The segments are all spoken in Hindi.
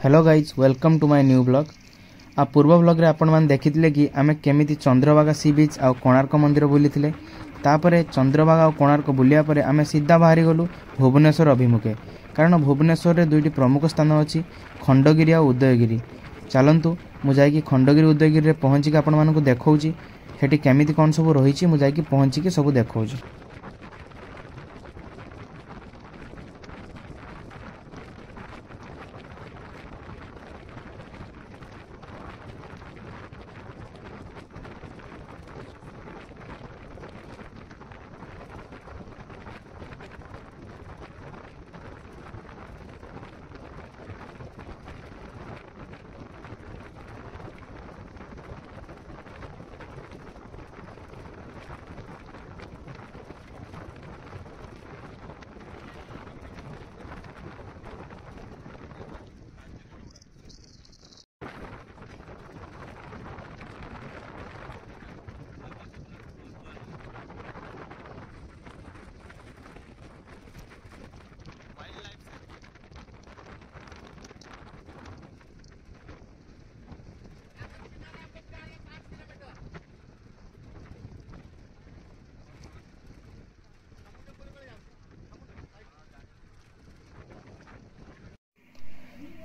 Hello guys welcome to my new blog. आ पूर्व ब्लॉग रे आपण मान देखिथिले कि आमे केमिति चंद्रभागा सी बीच आ कोणार्क मंदिर बुलीथिले। तापरे चंद्रभागा और कोणार्क बुलिया परे आमे सीधा बाहरी गलु भुवनेश्वर अभिमुखे, कारण भुवनेश्वर रे दुईटी प्रमुख स्थान अछि खंडगिरी और उदयगिरी। चलंतु मु जाई कि खंडगिरी उदयगिरी रे पहुंची कि आपण मानकु देखौची हेटी केमिति कोन सब रहिछि। मु जाई कि पहुंची कि सब देखौची।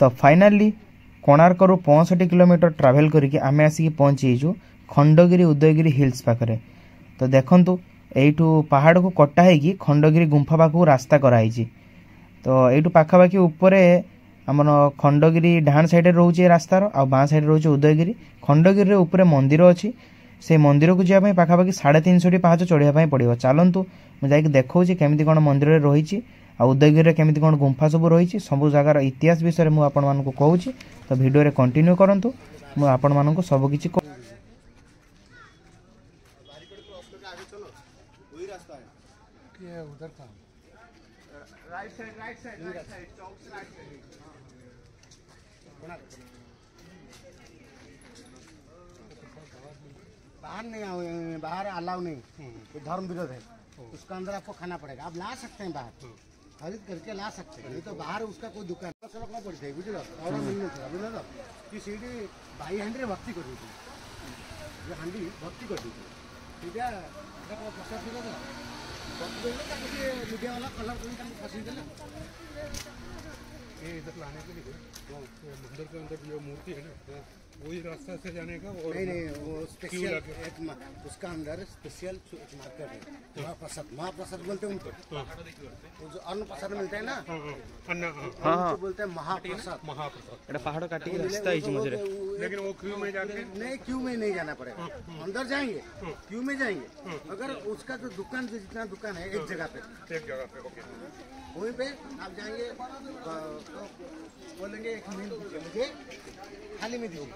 तो फाइनाली कोणार्क रु 65 किलोमीटर ट्रावेल करके आमे आसिक पहुंचीजु खंडगिरी उदयगिरी हिल्स पाखरे। तो देखंतु एठू पहाड़ को कटा है खंडगिरी गुंफा पाखु रास्ता कराई। तो एठू पाखापाखि ऊपर आमर खंडगिरी डाण साइड रोचे रास्तार आ बाँ साइड रोचे उदयगिरी। खंडगिरी ऊपर मंदिर अच्छी, से मंदिर को जावाई पाखापाखि 350 पाहाच चढ़ाई पड़ो। चलतु मुझे देखा केमी कौन मंदिर रही आ उदयगिरी केमिति कौन गुंफा सब रही सब जगार इतिहास विषय में आपण मानक कहूँ। तो वीडियो रे कंटिन्यू करंतु, मु आपण मानक सब किछि बाहर नहीं आओ, बाहर अलाउ नहीं, ये धर्म विरोध है। उसका अंदर आपको खाना पड़ेगा। आप ला सकते हैं बाहर खरीद करके ला सकते हैं, नहीं तो बाहर उसका कोई दुकान कौन पड़ता है बुझल मिलने बुझल कि सीटी भाई हांडी भक्ति कर हांडी भक्ति कर मीडिया वाला कलर फंसी देना। ये इधर लाने के लिए मंदिर के अंदर जो मूर्ति है ना वही रास्ता से जाने का। और नहीं वो स्पेशल उसका अंदर स्पेशल मार्केट है महाप्रसाद बोलते हैं उनको। वो जो अन्न प्रसाद मिलता है ना अन्न बोलते हैं महाप्रसाद। महाप्रसाद पहाड़ काटी रास्ता ही मुझे, लेकिन वो क्यू में जाके नहीं, क्यू में नहीं जाना पड़ेगा। अंदर जाएंगे क्यू में जाएंगे। अगर उसका जो दुकान जितना दुकान है एक जगह पे वहीं पे आप जाएंगे तो बोलेंगे एक मिनट मुझे खाली में दीजिए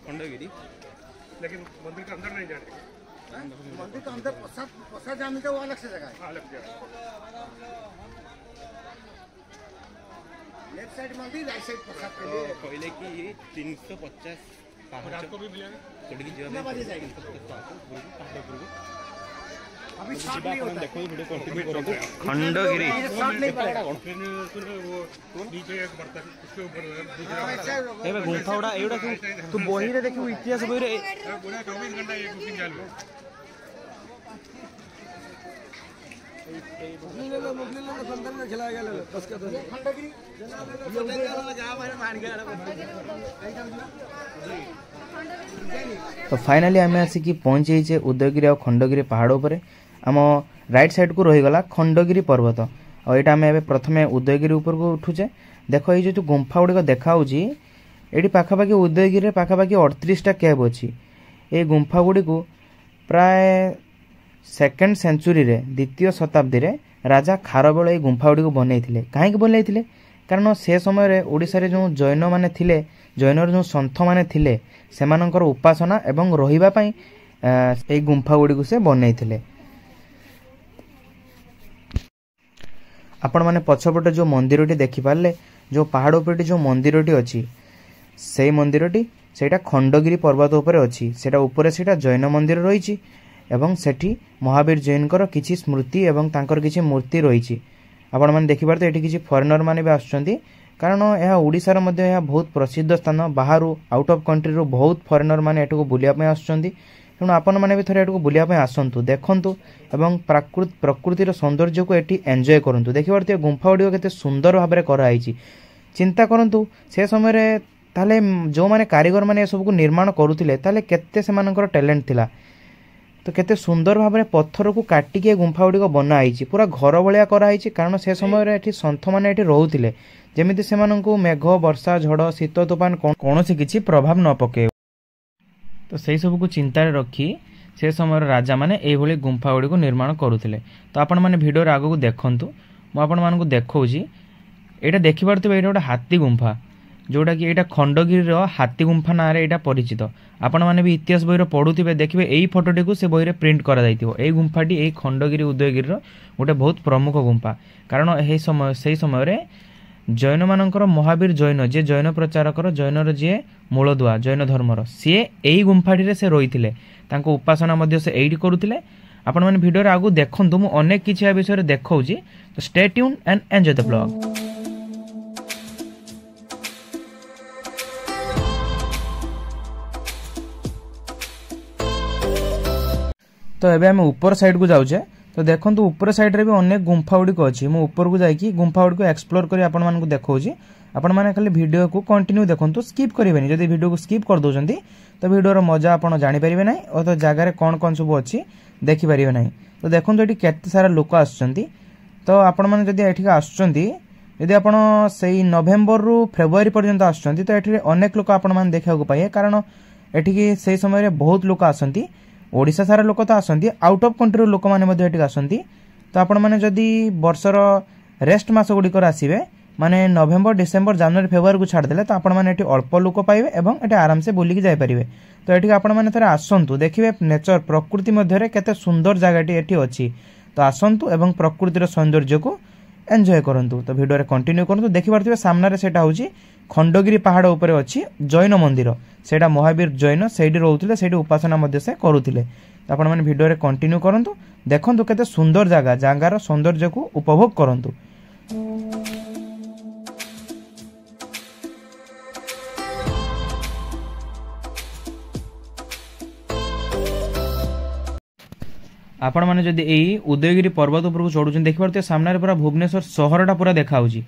खंडगिरी, लेकिन मंदिर के अंदर नहीं जाने। मंदिर के अंदर प्रसाद जाने का वो अलग से जगह है, अलग जगह। लेफ्ट साइड मंदिर, राइट साइड प्रसाद के लिए पहले की 350 आपको भी मिलेगा। खंडगिरी गुंफा गुड़ा एटा तू बही रे देखिबू इतिहास बही रे 24 घंटा एक बुकिंग चालू है। तो फाइनाली आम आसिक पहुंचे उदयगिरी और खंडगिरी पहाड़ उपरे। आम राइट साइड को रहीगला खंडगिरी पर्वत और यहाँ आम प्रथम उदयगिरी ऊपर को उठुचे। देख ये जो गुंफा गुड़िक देखा ये पाखापाखि उदयगिरी पाखापाखि 38टा केव अच्छी। ये गुंफा गुड़िक प्राय 2nd सेंचुरी रे द्वितीय शताब्दी रे राजा खारबेल ये गुंफा गुड़िक बनई कहीं बनई कारण से समय ओडिशा रे जो जैन माने थिले, जैनर जो सन्थ माने थिले सेमानंकर उपासना एवं रहिबा पई ए गुंफा गुड़िक से बनई थिले। आपण माने पछपटे जो मंदिरटी देखि पारले, जो पहाड़ उपर जो मंदिरटी अच्छी से मंदिरटी सेटा खंडगिरी पर्वत उपर अच्छी। सेटा ऊपर सेटा जैन मंदिर रही एवं सेठी महावीर जैनकर किछि स्मृति एवं तांकर किछि मूर्ति रही। आपण मैंने देखिपारे तो ये किसी फरेनर मैंने भी आसुँच कारण यह ओडिशार मध्य यह बहुत प्रसिद्ध स्थान बाहर आउट ऑफ कंट्री रो बहुत फॉरेनर माने एठको बुलिया पे आछुचंदी तेणु आपण मैंने भी थोड़े एठको बुलिया पे आसंतु देखंतु एवं प्रकृतिर सौंदर्य को एटी एंजॉय करंतु देखि पारते गुंफा गुडी केते सुंदर भाबरे कराई चिंता करंतु से समय ताले जो माने कारीगर माने सब को निर्माण करुथिले ताले केते सेमानकर टैलेंट थिला तो केते सुंदर भाबरे पत्थर को काटिके गुंफा गुडी को बनाई पूरा घर भलिया कराई कारण से समय एठी सन्थ माने एठी रहुथिले जेमिति सेमानंकु मेघ वर्षा झड़ शीत तूफान कौनसी किछि प्रभाव न पके तो सही सब को चिंता रखी से समय राजा माने एई भली गुंफा गुडी को निर्माण करुथिले तो आपण माने वीडियो रे आगो को देखंतु मु आपण मानकु देखौची एटा देखि पारथिबे एटा गोटे हाथी गुंफा जोटा कि एटा खंडगिरी हाथी गुंफा ना रे एटा परिचित आपण माने भी इतिहास बही पढ़ुथिबे देखिबे एई फोटोटी को से बही प्रिंट करा जाइतिबो एई गुंफाटी एई खंडगिरी उदयगिरी गोटे बहुत प्रमुख गुंफा कारण एही समय सेही समय रे जैन मानकर महावीर जैन जे जैन प्रचारकर जैनर जे मूलदुआ जैन धर्मर सी एई गुंफाटी से रही तांको उपासना मध्य से एइटी करुथिले आपण माने वीडियो रे आगु देखंतु मु अनेक किछि विषय रे देखौची तो stay tune and enjoy the blog. तो एबे हम ऊपर साइड को जाउछे तो देखंतु ऊपर साइड रे भी अनेक गुंफा गुडी को अछि मु ऊपर को जाई कि गुंफा गुडी को एक्सप्लोर करी आपण मानकु देखौची आपण माने खाली वीडियो को कंटिन्यू देखंतु स्किप करिवेनी जदी वीडियो को स्किप कर दोजंती तो वीडियो रो मजा आपण जानि परिबे नै और तो जागा रे कोन कोन सब अछि देखि परिबे नै तो देखंतु एठी केते सारा लोक आछंती तो आपण माने जदी एठी आछंती जदी आपण सेई नवेम्बर रु फेब्रुवारी पर्यंत आछंती तो एठी अनेक लोक आपण माने देखा को पाए कारण एठी की सेई समय रे बहुत लोक आछंती ओडिशा सारा लोक तो आसंती आउट ऑफ कंट्री लोक माने मध्ये एठी आसंती तो आपण माने जदी वर्षर रेस्ट मास गुडी कर आसीबे माने नवेम्बर डिसेंबर जनवरी फेब्रुवारी को छाड़ देले तो आपण माने एठी अल्प लोक पाइबे एवं एठी आराम से बुली के जाय परिबे तो एठी आपण माने थरे आसंतु देखिबे नेचर प्रकृति मध्ये रे केते सुंदर जगहटी एठी अछि तो आसंतु एवं प्रकृतिर सौंदर्य को एन्जॉय करंतु तो वीडियो रे कंटिन्यू करंतु देखि पारथिबे सामने रे सेटा होची खंडगिरी पहाड़ ऊपर अछि जैन मंदिर सेटा महावीर जैन सेठी रहउथिले सेठी उपासना मध्ये से करूथिले तो आपण माने वीडियो रे कंटिन्यू करंतु देखंतु केते सुंदर जगार सौंदर्य को उपभोग करंतु। आपण माने जदी एई उदयगिरी पर्वत ऊपर को चढुछन देखि परते सामने रे पूरा भुवनेश्वर शहरटा पूरा देखा होची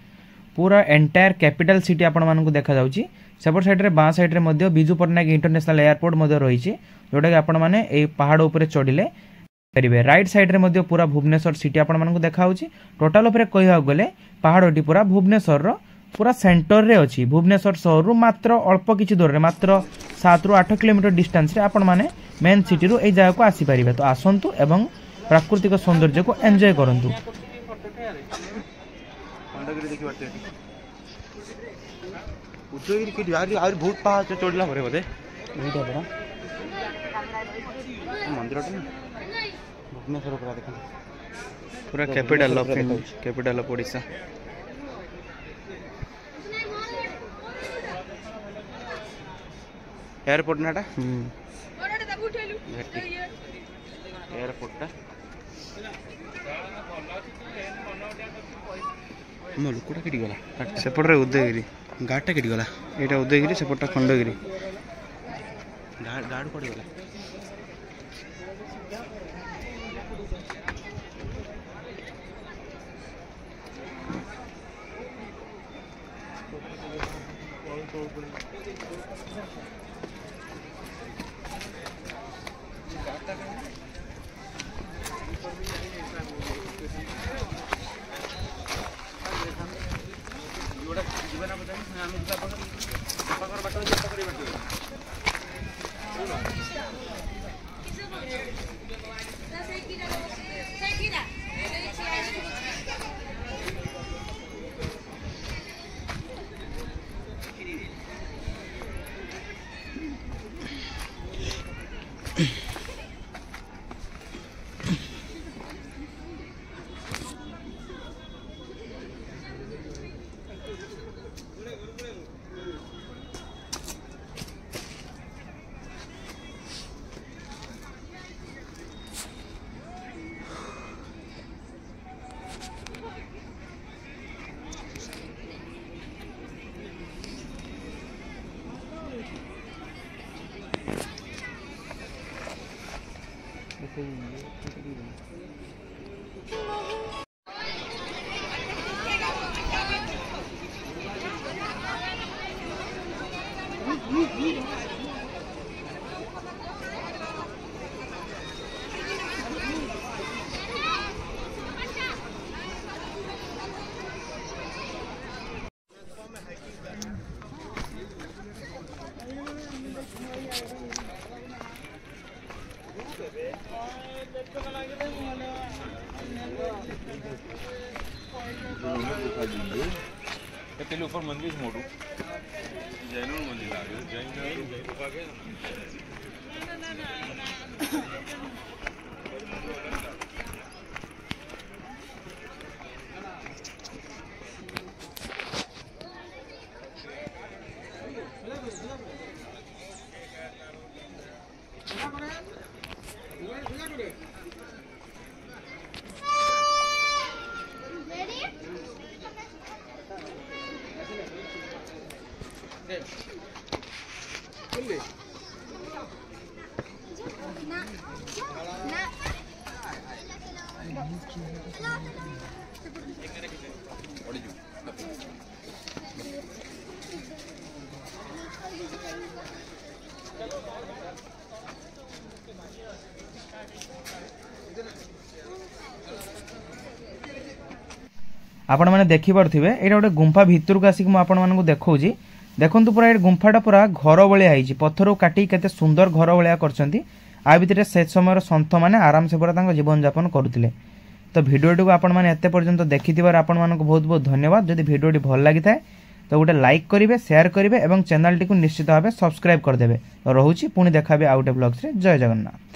पूरा एंटायर कैपिटल सिटी आपण मानकु देखा जाउची सेपट साइड रे बां साइड रे मध्ये बिजू पटनायक इंटरनेशनल एयरपोर्ट मध्ये रहिची जोटा कि आपण माने एई पहाड़ ऊपर चढिले परिबे राइट साइड रे मध्ये पूरा भुवनेश्वर सिटी आपण मानकु देखा होची टोटल ऊपर कहिया गले पहाड़टी पूरा भुवनेश्वर रो पूरा सेंटर रे अछि भुवनेश्वर शहर रु मात्र अल्प किछि दूर रे मात्र 7 रु 8 किलोमीटर डिस्टेंस रे आपण माने मेन सिटी रु एई जगह को आसी परिबे तो आसंतु एवं प्राकृतिक सौंदर्य को एन्जॉय करंतु। उदयगिरी के यार बहुत पहाड़ चढ़ला परे बोधे एटा बड़ा मंदिर टे भुवनेश्वर पूरा देखा पूरा कैपिटल ऑफ ओडिशा एयरपोर्ट नाटा एयरपोर्ट मो लोकटा केटी गला सेपट रे उदयगिरी गाड़टा केटी गला एटा उदयगिरी सेपटा खंडगिरी गाड़ पड़ी गला પેલું ઉપર મંદિર મોટું જૈનનું મંદિર લાગે જૈન आपण मैंने देखी पारे ये गोटे गुंफा भितर को आसिक मुझे देखा देखु पूरा ये गुंफाटा पूरा घर भाई पत्थर काटी केते सुंदर घर भाया कर भितर से समय सन्थ मैंने आराम से पूरा जीवन यापन करुले। तो भिडियोटी को आपण मैंने एते पर्यंत देखि आपण मानक बहुत बहुत धन्यवाद। जदि भिडियोटी भल लगी थाए तो गोटे लाइक करेंगे, शेयर करेंगे और चैनल टी निश्चित भाव सब्सक्राइब करदे। रोचे पुणी देखा आउ गोटे ब्लॉग्स रे। जय जगन्नाथ।